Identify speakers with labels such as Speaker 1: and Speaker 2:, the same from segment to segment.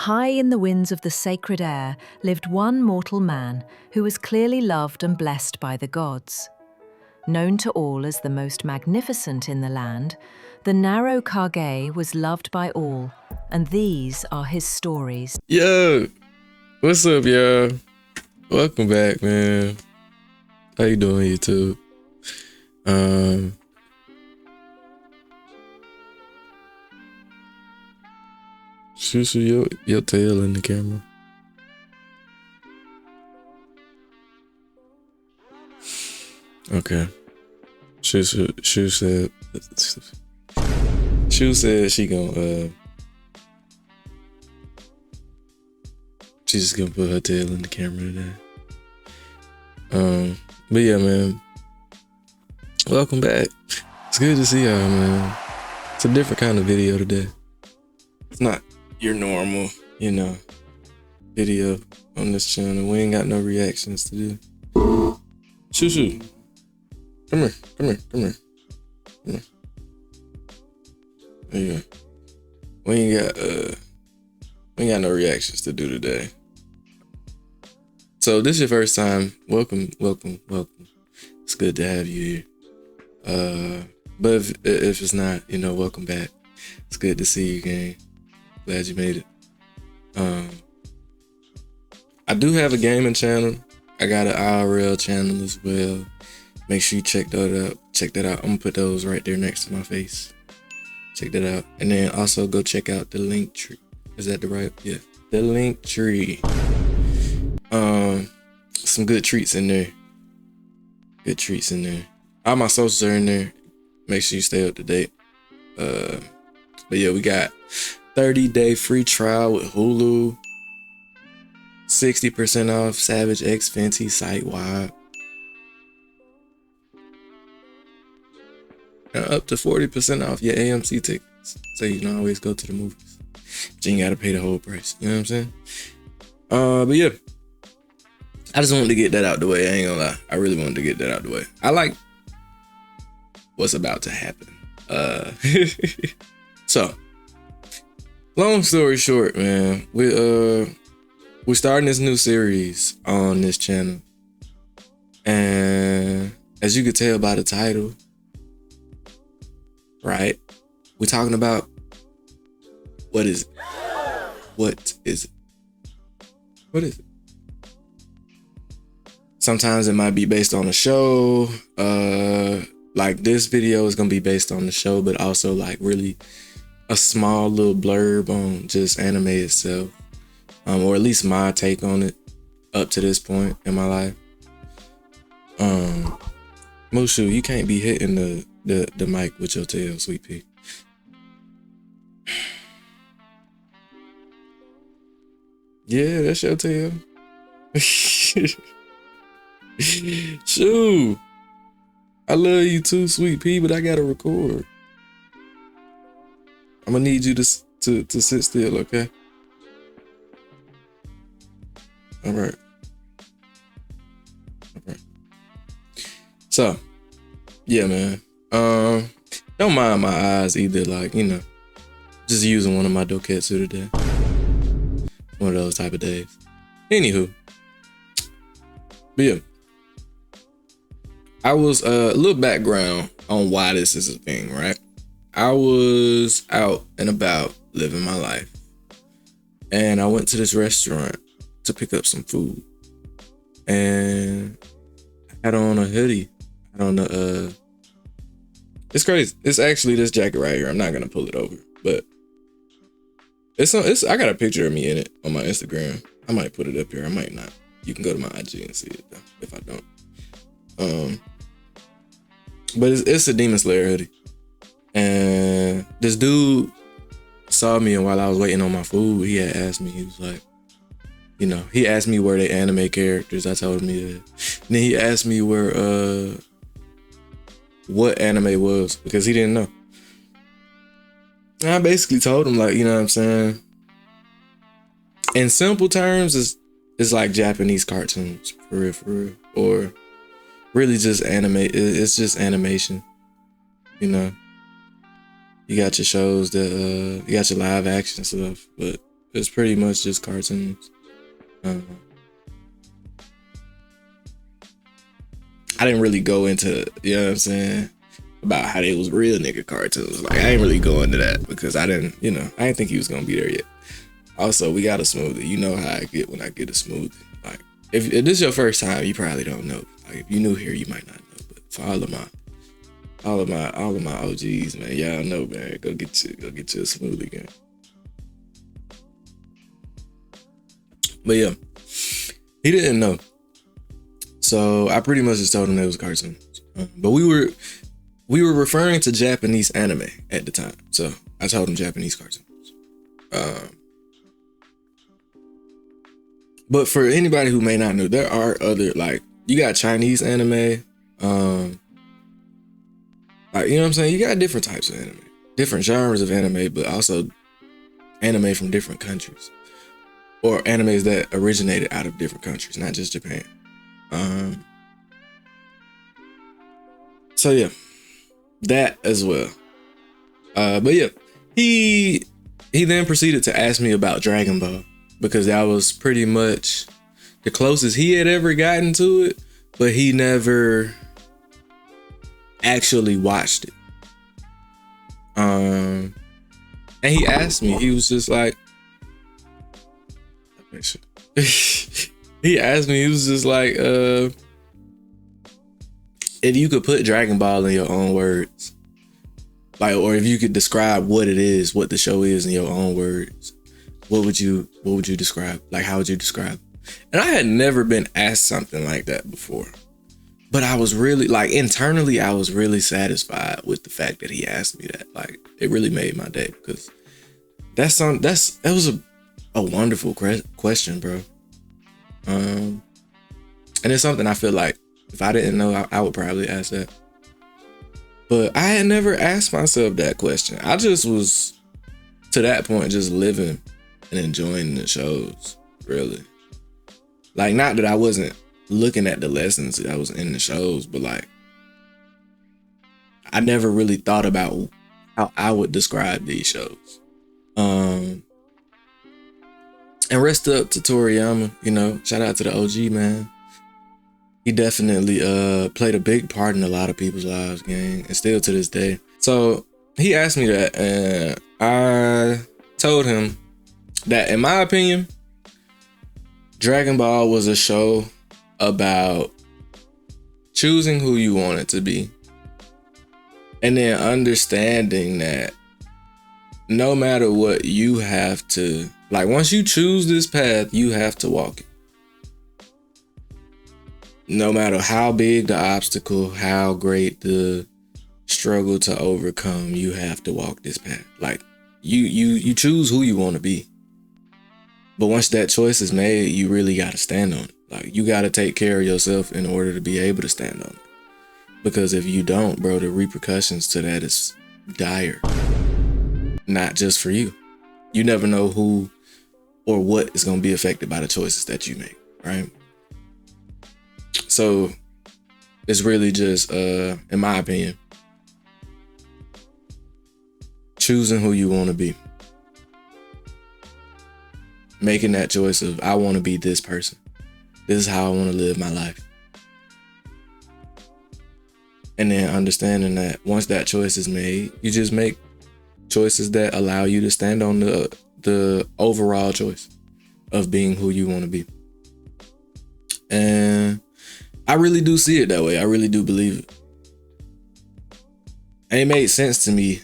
Speaker 1: High in the winds of the sacred air lived one mortal man who was clearly loved and blessed by the gods. Known to all as the most magnificent in the land, the NeroKage was loved by all, and these are his stories.
Speaker 2: Yo, what's up, y'all? Welcome back, man. How you doing, YouTube? Shoot your tail in the camera. Okay. Shu said she gonna she's just gonna put her tail in the camera today. But yeah, man. Welcome back. It's good to see y'all, man. It's a different kind of video today. It's not your normal, video on this channel. We ain't got no reactions to do. Shoo. Come here. There you go. We ain't got no reactions to do today. So this is your first time. Welcome. It's good to have you here. But if it's not, welcome back. It's good to see you again. Glad you made it. I do have a gaming channel. I got an IRL channel as well. Make sure you check that out. I'm gonna put those right there next to my face. Check that out. And then also go check out the link tree. Is that the right? Yeah. The link tree. Some good treats in there. All my socials are in there. Make sure you stay up to date. But yeah, we got 30-day free trial with Hulu. 60% off Savage X Fenty site-wide. And up to 40% off your AMC tickets. So you can always go to the movies. But you ain't gotta pay the whole price. You know what I'm saying? But yeah. I just wanted to get that out the way. I ain't gonna lie. I really wanted to get that out the way. I like what's about to happen. So, long story short, man, we're starting this new series on this channel. And as you could tell by the title, right? We're talking about what is it? What is it? Sometimes it might be based on a show. Like this video is gonna be based on the show, but also like really a small little blurb on just anime itself. Or at least my take on it up to this point in my life. Mushu, you can't be hitting the mic with your tail, sweet pea. Yeah, that's your tail. Shoo, I love you too, sweet pea, but I gotta record. I'm gonna need you to sit still, okay? All right. So, yeah, man. Don't mind my eyes either, like, just using one of my doketsu today. One of those type of days. Anywho. But yeah. I was a little background on why this is a thing, right? I was out and about living my life. And I went to this restaurant to pick up some food. And I had on a hoodie. It's crazy. It's actually this jacket right here. I'm not gonna pull it over, but I got a picture of me in it on my Instagram. I might put it up here. I might not. You can go to my IG and see it though, if I don't. But it's a Demon Slayer hoodie. And this dude saw me, and while I was waiting on my food, he had asked me, he was like, he asked me where they anime characters. I told him that. And then he asked me where what anime was, because he didn't know. And I basically told him, like, you know what I'm saying? In simple terms, it's like Japanese cartoons, for real. Or really just anime. It's just animation. You got your shows that you got your live action stuff, but It's pretty much just cartoons. I didn't really go into, you know what I'm saying, about how they was real nigga cartoons. Like, I ain't really go into that because I didn't think he was gonna be there yet. Also, we got a smoothie. You know how I get when I get a smoothie. Like, if this is your first time, you probably don't know. Like, if you new here, you might not know. But for all of my OGs, man, y'all know, man. Go get you a smoothie, gang. But yeah, he didn't know. So I pretty much just told him it was cartoons. But we were referring to Japanese anime at the time. So I told him Japanese cartoons. But for anybody who may not know, there are other, like, you got Chinese anime. Like, you know what I'm saying? You got different types of anime, different genres of anime, but also anime from different countries, or animes that originated out of different countries, not just Japan. So yeah, that as well. But yeah, he then proceeded to ask me about Dragon Ball, because that was pretty much the closest he had ever gotten to it, but he never actually watched it. And he asked me, he was just like, he asked me, he was just like, if you could put Dragon Ball in your own words, like, or if you could describe what it is, what the show is in your own words, what would you describe? Like, how would you describe it? And I had never been asked something like that before, but I was really, like, internally, I was really satisfied with the fact that he asked me that. Like, it really made my day, because that was a wonderful question, bro. And it's something I feel like if I didn't know, I would probably ask that. But I had never asked myself that question. I just was, to that point, just living and enjoying the shows, really. Like, not that I wasn't looking at the lessons that was in the shows, but like, I never really thought about how I would describe these shows. And rest up to Toriyama, you know, shout out to the OG, man. He definitely played a big part in a lot of people's lives, gang, and still to this day. So he asked me that, and I told him that, in my opinion, Dragon Ball was a show about choosing who you want it to be, and then understanding that no matter what, you have to, like, once you choose this path, you have to walk it. No matter how big the obstacle, how great the struggle to overcome, you have to walk this path. Like, you choose who you want to be. But once that choice is made, you really got to stand on it. Like, you got to take care of yourself in order to be able to stand on it. Because if you don't, bro, the repercussions to that is dire. Not just for you. You never know who or what is going to be affected by the choices that you make, right? So it's really just, in my opinion, choosing who you want to be. Making that choice of, I want to be this person. This is how I want to live my life. And then understanding that once that choice is made, you just make choices that allow you to stand on the overall choice of being who you want to be. And I really do see it that way. I really do believe it. And it made sense to me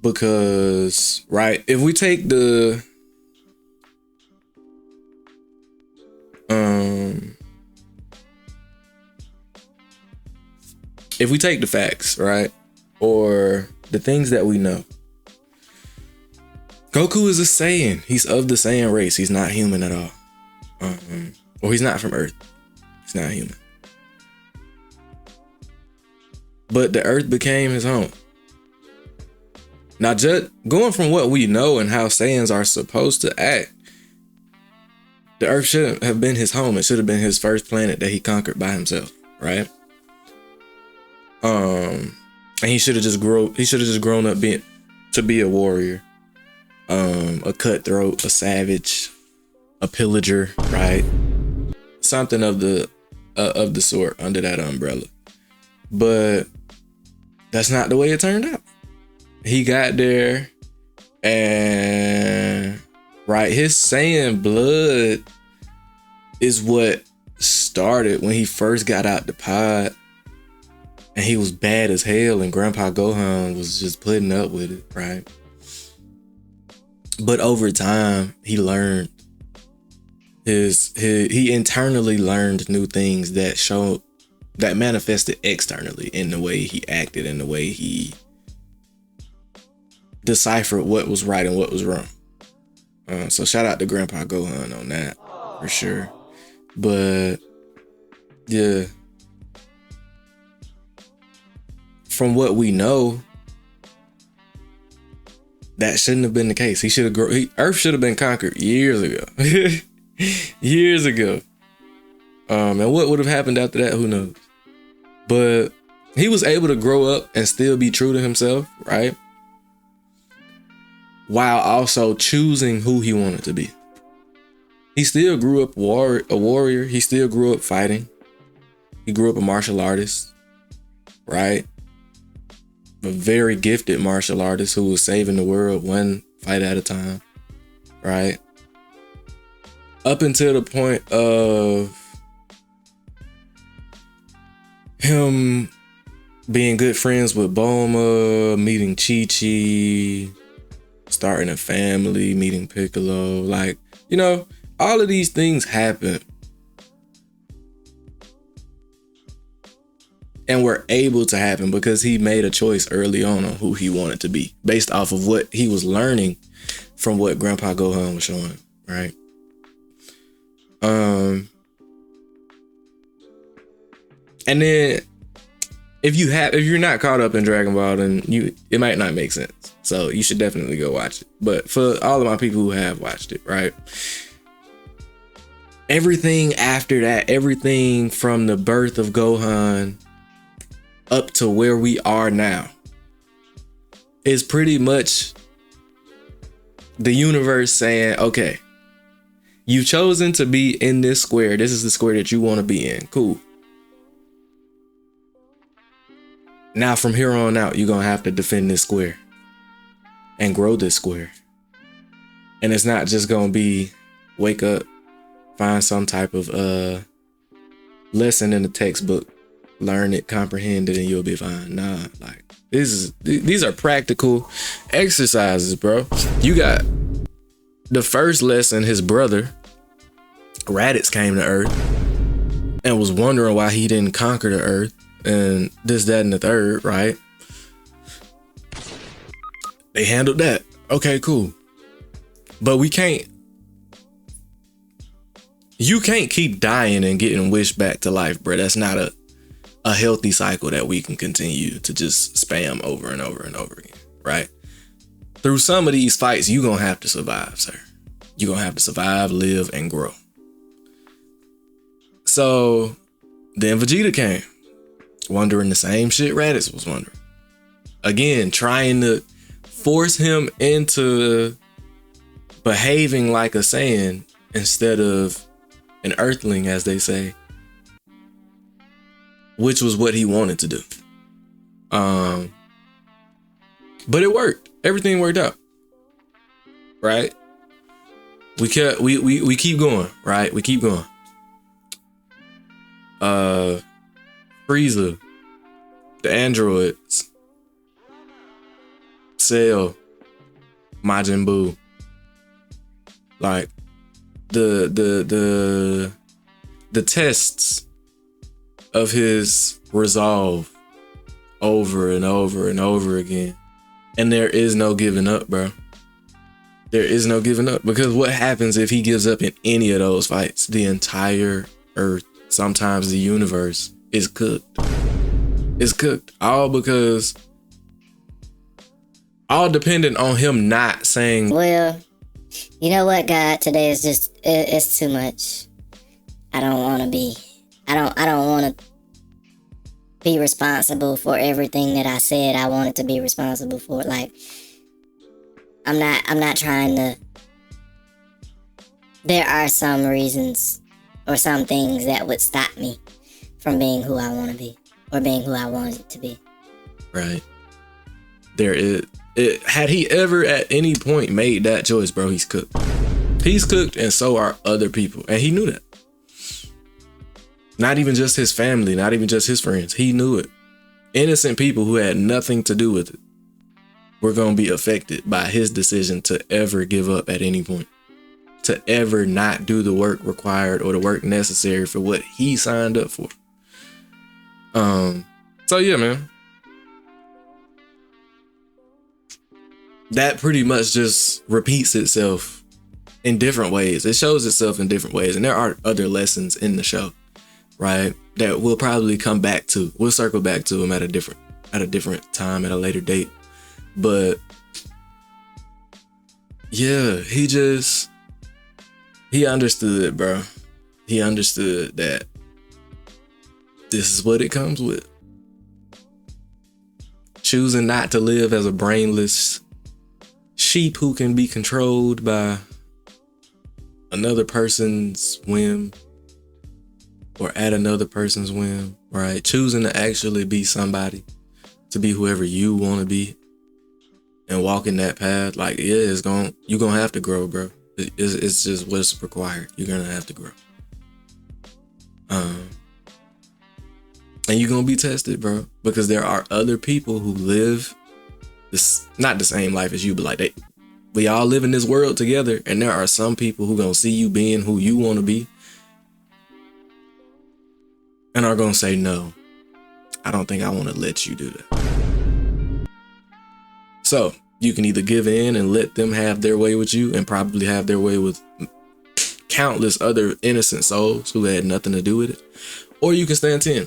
Speaker 2: because, right, if we take the facts, right, or the things that we know, Goku is a Saiyan. He's of the Saiyan race. He's not human at all. Or he's not from Earth. He's not human. But the Earth became his home. Now, just going from what we know and how Saiyans are supposed to act, the Earth shouldn't have been his home. It should have been his first planet that he conquered by himself, right? And he should have just grown up to be a warrior. a cutthroat, a savage, a pillager, right? Something of the sort under that umbrella. But that's not the way it turned out. He got there and right, his Saiyan blood is what started when he first got out the pod and he was bad as hell and Grandpa Gohan was just putting up with it, right? But over time, he learned he internally learned new things that manifested externally in the way he acted and the way he deciphered what was right and what was wrong. So shout out to Grandpa Gohan on that for sure. But yeah, from what we know, that shouldn't have been the case. Earth should have been conquered years ago. Years ago. And what would have happened after that, who knows? But he was able to grow up and still be true to himself, right? While also choosing who he wanted to be. He still grew up a warrior. He still grew up fighting. He grew up a martial artist, right? A very gifted martial artist who was saving the world one fight at a time, right? Up until the point of him being good friends with Bulma, meeting Chi-Chi, starting a family, meeting Piccolo, like, you know, all of these things happen and were able to happen because he made a choice early on who he wanted to be based off of what he was learning from what Grandpa Gohan was showing, right? And then if you're not caught up in Dragon Ball, then it might not make sense. So you should definitely go watch it. But for all of my people who have watched it, right? Everything after that, everything from the birth of Gohan up to where we are now is pretty much the universe saying, okay, you've chosen to be in this square. This is the square that you want to be in. Cool. Now from here on out, you're going to have to defend this square and grow this square. And it's not just going to be wake up, find some type of lesson in the textbook, learn it, comprehend it, and you'll be fine. Nah, like these are practical exercises, bro. You got the first lesson, his brother, Raditz, came to Earth and was wondering why he didn't conquer the Earth and this, that, and the third, right? They handled that. Okay, cool. But you can't keep dying and getting wished back to life, bro. That's not a healthy cycle that we can continue to just spam over and over and over again, right? Through some of these fights, you're going to have to survive, sir. You're going to have to survive, live, and grow. So then Vegeta came, wondering the same shit Raditz was wondering. Again, trying to force him into behaving like a Saiyan instead of an Earthling, as they say, which was what he wanted to do. But it worked. Everything worked out, right? We keep going, right? We keep going. Frieza, the androids, Cell, Majin Buu, like the tests of his resolve over and over and over again. And there is no giving up, bro. There is no giving up, because what happens if he gives up in any of those fights? The entire Earth, sometimes the universe, is cooked. It's cooked. All dependent on him not saying,
Speaker 3: well, you know what, God, today is just, it's too much. I don't want to be responsible for everything that I said I wanted to be responsible for. Like, I'm not trying to. There are some reasons or some things that would stop me from being who I want to be or being who I wanted to be.
Speaker 2: Right. There is. Had he ever at any point made that choice, bro, he's cooked. He's cooked, and so are other people. And he knew that. Not even just his family, not even just his friends. He knew it. Innocent people who had nothing to do with it were going to be affected by his decision to ever give up at any point. To ever not do the work required or the work necessary for what he signed up for. So yeah, man. That pretty much just repeats itself in different ways. It shows itself in different ways. And there are other lessons in the show, right? That we'll probably come back to. We'll circle back to them at a different time, at a later date. But yeah, he understood, bro. He understood that this is what it comes with. Choosing not to live as a brainless sheep who can be controlled by another person's whim or at another person's whim, right? Choosing to actually be somebody, to be whoever you want to be and walking that path. Like, yeah, you're going to have to grow, bro. It's just what's required. You're going to have to grow. And you're going to be tested, bro, because there are other people who live not the same life as you, but like we all live in this world together. And there are some people who going to see you being who you want to be and are going to say, no, I don't think I want to let you do that. So you can either give in and let them have their way with you and probably have their way with countless other innocent souls who had nothing to do with it. Or you can stand 10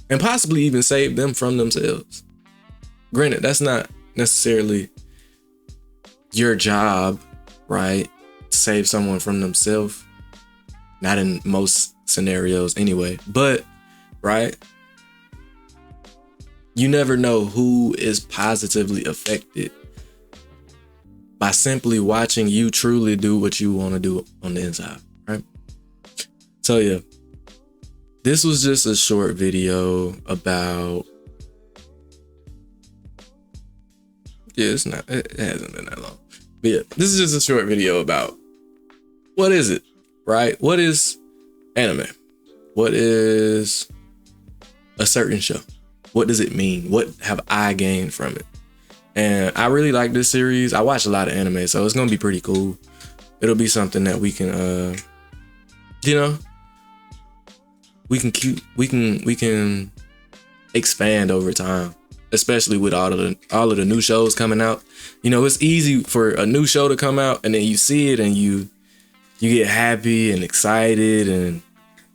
Speaker 2: and possibly even save them from themselves. Granted, that's not necessarily your job, right? To save someone from themselves. Not in most scenarios anyway. But, right? You never know who is positively affected by simply watching you truly do what you want to do on the inside, right? So yeah, this was just a short video about, it hasn't been that long. But yeah, this is just a short video about what is it, right? What is anime? What is a certain show? What does it mean? What have I gained from it? And I really like this series. I watch a lot of anime, so it's gonna be pretty cool. It'll be something that we can, we can expand over time, especially with all of the new shows coming out. You know, it's easy for a new show to come out and then you see it and you get happy and excited and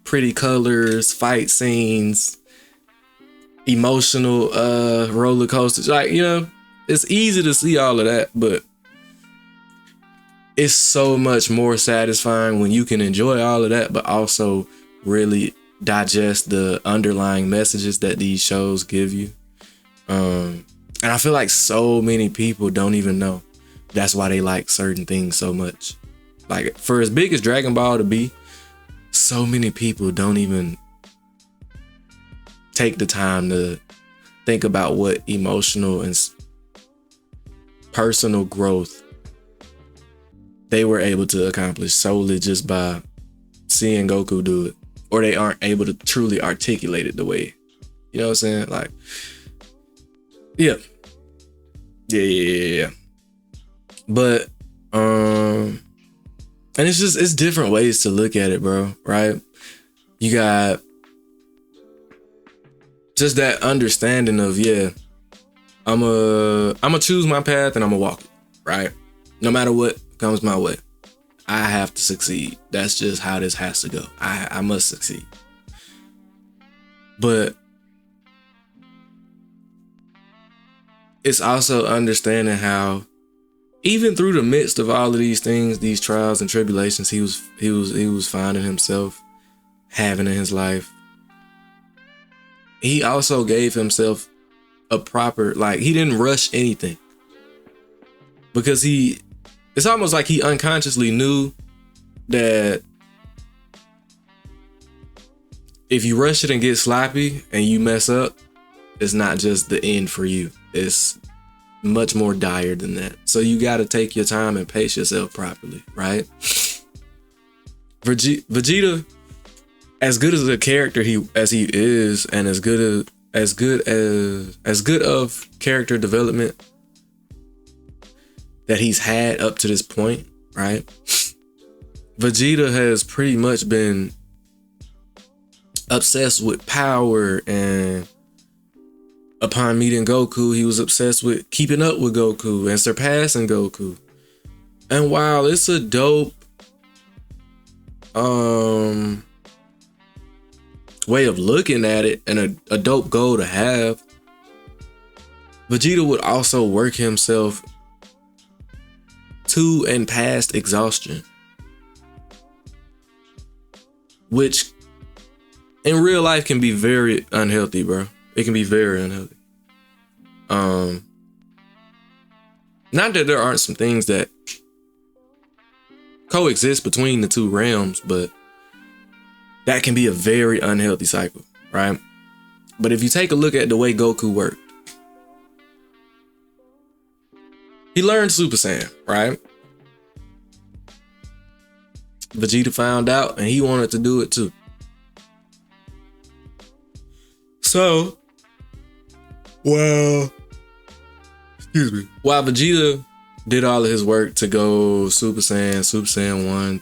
Speaker 2: pretty colors, fight scenes, emotional roller coasters. Like, you know, it's easy to see all of that, but it's so much more satisfying when you can enjoy all of that, but also really digest the underlying messages that these shows give you. And I feel like so many people don't even know that's why they like certain things so much. Like, for as big as Dragon Ball to be, so many people don't even take the time to think about what emotional and personal growth they were able to accomplish solely just by seeing Goku do it, or they aren't able to truly articulate it the way, you know what I'm saying? Like, yeah. But and it's different ways to look at it, bro, right? You got just that understanding of, yeah, I'm a choose my path and I'm gonna walk it, right? No matter what comes my way, I have to succeed. That's just how this has to go. I must succeed. But it's also understanding how even through the midst of all of these things, these trials and tribulations he was finding himself having in his life, he also gave himself a proper, like, he didn't rush anything. because it's almost like he unconsciously knew that if you rush it and get sloppy and you mess up, it's not just the end for you. It's much more dire than that. So you got to take your time and pace yourself properly, right? Vegeta, as good as a character as he is, and as good of character development that he's had up to this point, right? Vegeta has pretty much been obsessed with power, and upon meeting Goku, he was obsessed with keeping up with Goku and surpassing Goku. And while it's a dope way of looking at it and a dope goal to have, Vegeta would also work himself to and past exhaustion, which in real life can be very unhealthy, bro. It can be very unhealthy. Not that there aren't some things that coexist between the two realms, but that can be a very unhealthy cycle, right? But if you take a look at the way Goku worked, he learned Super Saiyan, right? Vegeta found out and he wanted to do it too. So, while Vegeta did all of his work to go Super Saiyan 1,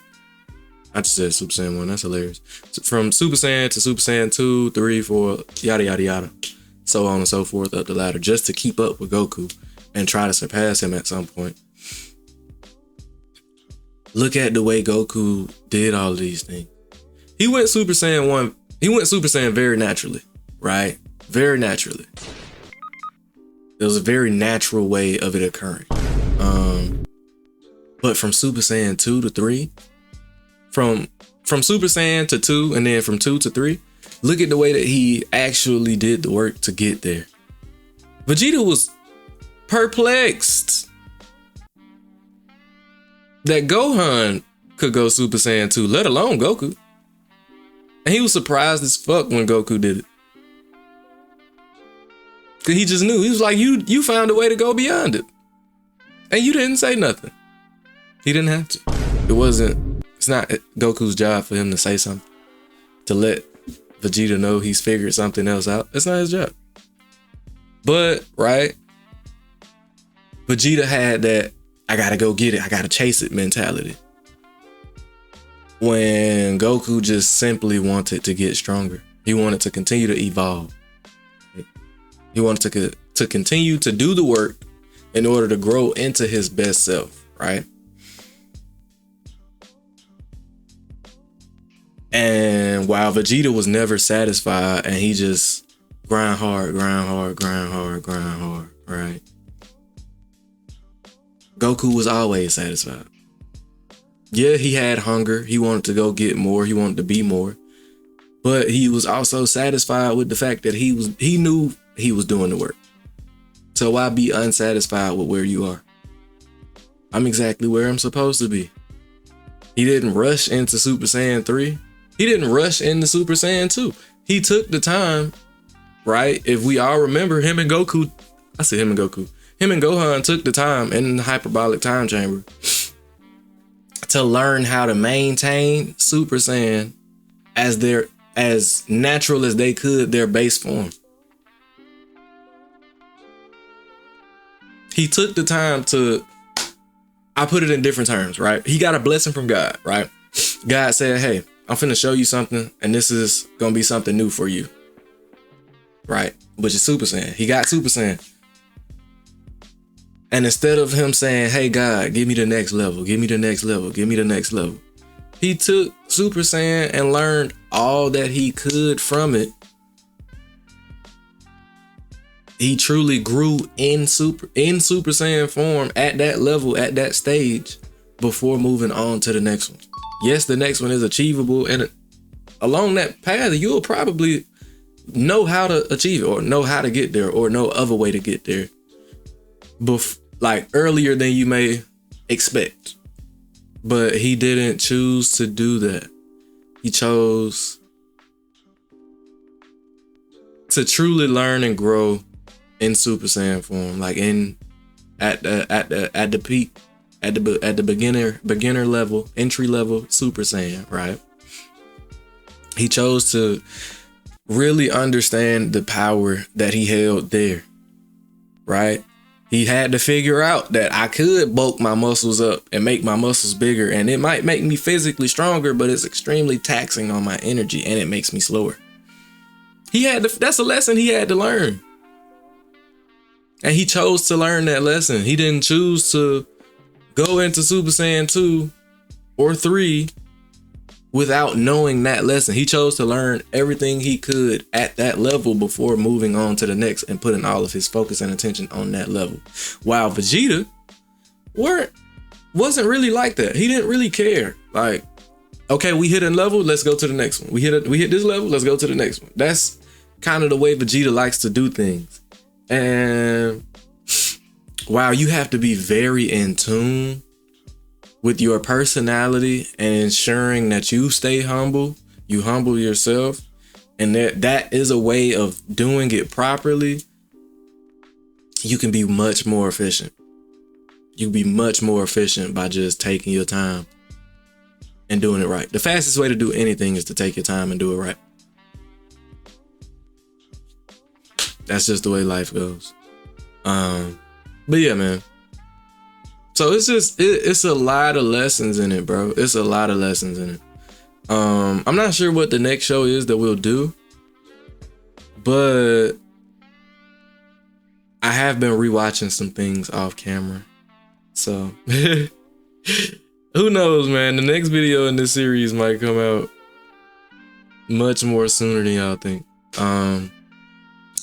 Speaker 2: I just said Super Saiyan 1, that's hilarious. From Super Saiyan to Super Saiyan 2, 3, 4, yada, yada, yada. So on and so forth up the ladder, just to keep up with Goku and try to surpass him at some point. Look at the way Goku did all of these things. He went Super Saiyan 1, he went Super Saiyan very naturally, right? Very naturally. It was a very natural way of it occurring. But from Super Saiyan 2 to 3, from Super Saiyan to 2, and then from 2 to 3, look at the way that he actually did the work to get there. Vegeta was perplexed that Gohan could go Super Saiyan 2, let alone Goku. And he was surprised as fuck when Goku did it. Cause he just knew. He was like, you found a way to go beyond it. And you didn't say nothing. He didn't have to. It's not Goku's job for him to say something, to let Vegeta know he's figured something else out. It's not his job. But, right, Vegeta had that, I gotta go get it, I gotta chase it mentality. When Goku just simply wanted to get stronger. He wanted to continue to evolve. He wanted to continue to do the work in order to grow into his best self, right? And while Vegeta was never satisfied and he just grind hard, right? Goku was always satisfied. Yeah, he had hunger. He wanted to go get more. He wanted to be more. But he was also satisfied with the fact that he knew he was doing the work. So why be unsatisfied with where you are? I'm exactly where I'm supposed to be. He didn't rush into Super Saiyan 3. He didn't rush into Super Saiyan 2. He took the time, right? If we all remember, him and Gohan took the time in the hyperbolic time chamber to learn how to maintain Super Saiyan as natural as they could, their base form. He took the time to, I put it in different terms, right? He got a blessing from God, right? God said, hey, I'm finna show you something, and this is gonna be something new for you, right? Which is Super Saiyan. He got Super Saiyan. And instead of him saying, hey, God, give me the next level, give me the next level, give me the next level, he took Super Saiyan and learned all that he could from it. He truly grew in Super Saiyan form at that level, at that stage, before moving on to the next one. Yes, the next one is achievable, and along that path, you'll probably know how to achieve it, or know how to get there, or know of a way to get there. like earlier than you may expect. But he didn't choose to do that. He chose to truly learn and grow in Super Saiyan form, like at the peak, at the beginner level, entry level Super Saiyan, right? He chose to really understand the power that he held there, right? He had to figure out that I could bulk my muscles up and make my muscles bigger, and it might make me physically stronger, but it's extremely taxing on my energy and it makes me slower. That's a lesson he had to learn. And he chose to learn that lesson. He didn't choose to go into Super Saiyan 2 or 3 without knowing that lesson. He chose to learn everything he could at that level before moving on to the next and putting all of his focus and attention on that level. While Vegeta wasn't really like that. He didn't really care. Like, okay, we hit a level, let's go to the next one. We hit this level, let's go to the next one. That's kind of the way Vegeta likes to do things. And while you have to be very in tune with your personality and ensuring that you stay humble, you humble yourself, and that is a way of doing it properly, you can be much more efficient. You can be much more efficient by just taking your time and doing it right. The fastest way to do anything is to take your time and do it right. That's just the way life goes. But yeah, man. So it's a lot of lessons in it, bro. It's a lot of lessons in it. I'm not sure what the next show is that we'll do, but I have been rewatching some things off camera. So who knows, man? The next video in this series might come out much more sooner than y'all think.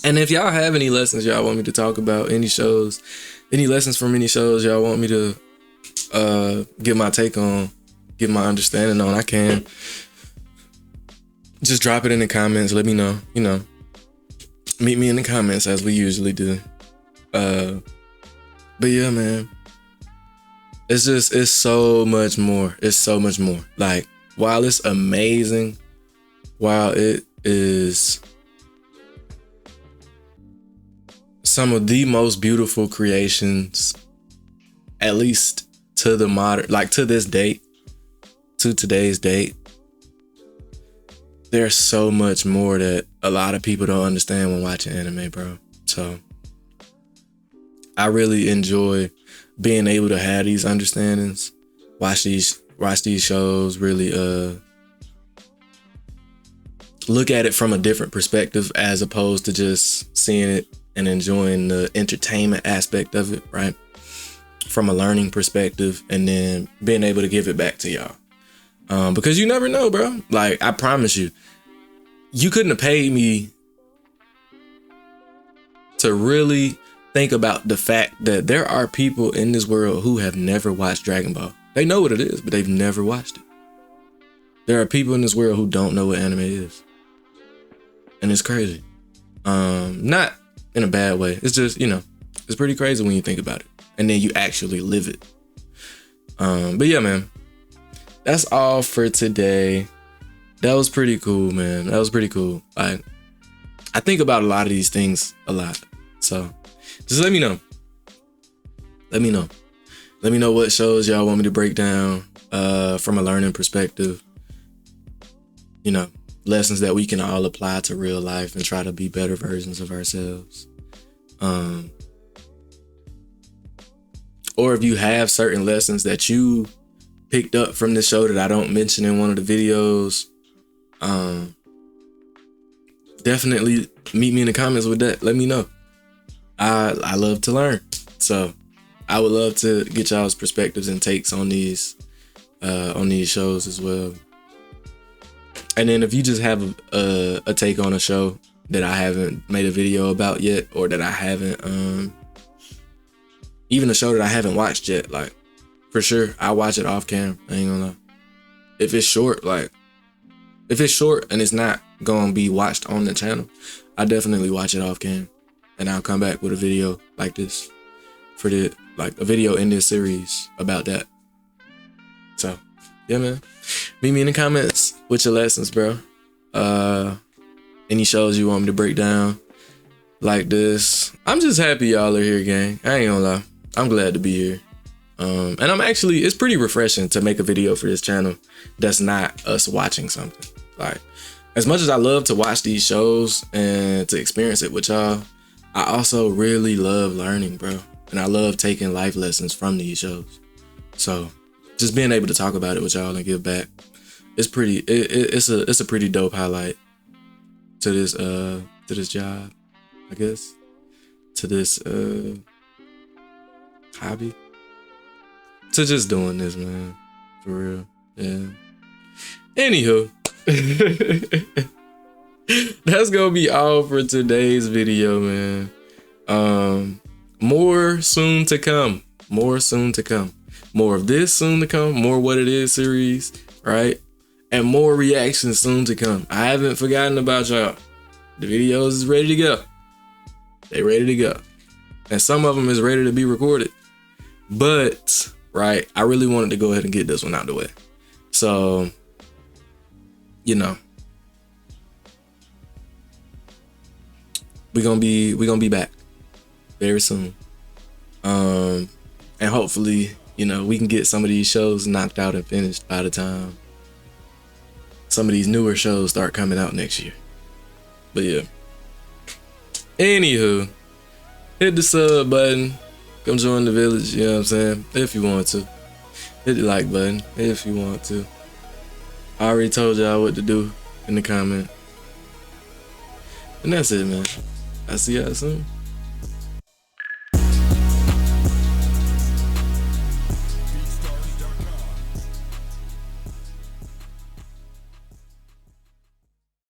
Speaker 2: And if y'all have any lessons y'all want me to talk about, any shows, any lessons from any shows y'all want me to give my take on, give my understanding on, I can. Just drop it in the comments. Let me know. You know, meet me in the comments as we usually do. But yeah, man. It's so much more. It's so much more. Like, while it's amazing, while it is some of the most beautiful creations, at least to the modern, like to this date, to today's date, there's so much more that a lot of people don't understand when watching anime, bro. So I really enjoy being able to have these understandings, watch these shows, really look at it from a different perspective as opposed to just seeing it and enjoying the entertainment aspect of it, right? From a learning perspective, and then being able to give it back to y'all. Because you never know, bro. Like, I promise you, you couldn't have paid me to really think about the fact that there are people in this world who have never watched Dragon Ball. They know what it is, but they've never watched it. There are people in this world who don't know what anime is. And it's crazy. Not in a bad way. It's just, you know, it's pretty crazy when you think about it. And then you actually live it. But yeah, man. That's all for today. That was pretty cool, man. That was pretty cool. I think about a lot of these things a lot. So just let me know. Let me know. Let me know what shows y'all want me to break down from a learning perspective. You know, lessons that we can all apply to real life and try to be better versions of ourselves. Or if you have certain lessons that you picked up from this show that I don't mention in one of the videos, definitely meet me in the comments with that. Let me know. I love to learn. So I would love to get y'all's perspectives and takes on these shows as well. And then if you just have a take on a show that I haven't made a video about yet, or that I haven't, even a show that I haven't watched yet, like, for sure, I'll watch it off cam. I ain't gonna lie. If it's short, and it's not gonna be watched on the channel, I definitely watch it off cam. And I'll come back with a video like this. for the like a video in this series about that. So yeah, man. Meet me in the comments with your lessons, bro. Any shows you want me to break down like this. I'm just happy y'all are here, gang. I ain't gonna lie. I'm glad to be here. And I'm actually, it's pretty refreshing to make a video for this channel that's not us watching something. Like, as much as I love to watch these shows and to experience it with y'all, I also really love learning, bro. And I love taking life lessons from these shows. So just being able to talk about it with y'all and give back, it's pretty, it's a pretty dope highlight to this job, I guess, to this hobby, to just doing this, man, for real. Yeah. Anywho, that's gonna be all for today's video, man. More soon to come. More soon to come. More of this soon to come. More What It Is series, right? And more reactions soon to come. I haven't forgotten about y'all. The videos is ready to go. They ready to go. And some of them is ready to be recorded. But, right, I really wanted to go ahead and get this one out the way. So, you know, we're gonna be back very soon. And hopefully, you know, we can get some of these shows knocked out and finished by the time some of these newer shows start coming out next year. But yeah. Anywho, hit the sub button. Come join the village, you know what I'm saying? If you want to. Hit the like button if you want to. I already told y'all what to do in the comment. And that's it, man. I'll see y'all soon.